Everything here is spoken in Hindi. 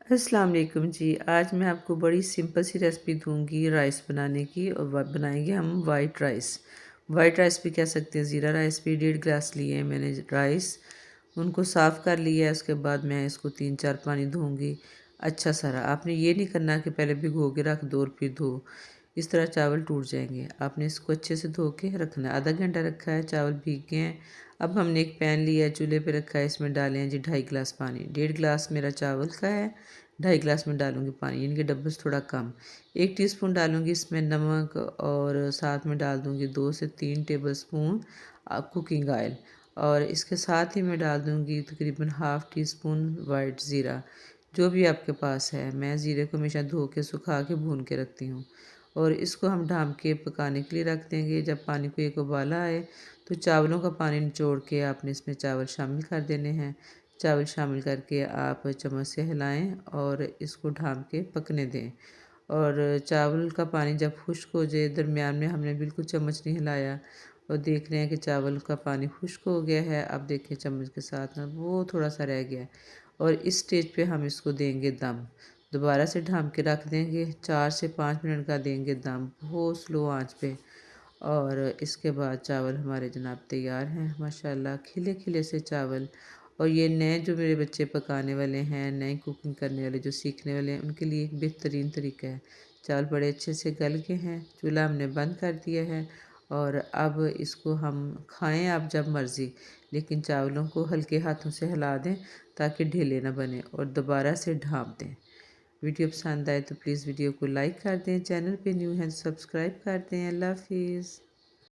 अस्सलाम वालेकुम जी। आज मैं आपको बड़ी सिंपल सी रेसिपी दूंगी राइस बनाने की और बनाएंगे हम वाइट राइस। वाइट राइस भी कह सकते हैं, ज़ीरा राइस भी। 1.5 गिलास लिए हैं मैंने राइस, उनको साफ़ कर लिया है। उसके बाद मैं इसको 3-4 पानी धोऊंगी अच्छा सारा। आपने ये नहीं करना कि पहले भिगो के रख दो और फिर धो, इस तरह चावल टूट जाएंगे। आपने इसको अच्छे से धो के रखना है। आधा घंटा रखा है, चावल भीग गए हैं। अब हमने एक पैन लिया है, चूल्हे पे रखा है, इसमें डाले हैं जी 2.5 गिलास पानी। 1.5 गिलास मेरा चावल का है, 2.5 गिलास में डालूंगी पानी, यानी कि डब्बे से थोड़ा कम। 1 टीस्पून डालूंगी इसमें नमक और साथ में डाल दूंगी 2 से 3 टेबल स्पून कुकिंग ऑयल। और इसके साथ ही मैं डाल दूंगी तकरीबन हाफ़ टी स्पून वाइट ज़ीरा, जो भी आपके पास है। मैं ज़ीरे को हमेशा धो के सुखा के भून के रखती हूँ। और इसको हम ढाँप के पकाने के लिए रख देंगे। जब पानी को एक उबाला आए तो चावलों का पानी निचोड़ के आपने इसमें चावल शामिल कर देने हैं। चावल शामिल करके आप चम्मच से हिलाएं और इसको ढाँप के पकने दें। और चावल का पानी जब खुश्क हो जाए, दरमियान में हमने बिल्कुल चम्मच नहीं हिलाया, और देख रहे हैं कि चावल का पानी खुश्क हो गया है। अब देखिए चम्मच के साथ ना वो थोड़ा सा रह गया है, और इस स्टेज पे हम इसको देंगे दम। दोबारा से ढाँप के रख देंगे, 4 से 5 मिनट का देंगे दम बहुत स्लो आंच पे। और इसके बाद चावल हमारे जनाब तैयार हैं माशाल्लाह, खिले खिले से चावल। और ये नए जो मेरे बच्चे पकाने वाले हैं, नए कुकिंग करने वाले जो सीखने वाले हैं, उनके लिए एक बेहतरीन तरीका है। चावल बड़े अच्छे से गल के हैं, चूल्हा हमने बंद कर दिया है। और अब इसको हम खाएं आप जब मर्ज़ी, लेकिन चावलों को हल्के हाथों से हिला दें ताकि ढीले ना बने, और दोबारा से ढाँप दें। वीडियो पसंद आए तो प्लीज़ वीडियो को लाइक कर दें, चैनल पे न्यू हैं तो सब्सक्राइब कर दें। अल्लाह हाफिज़।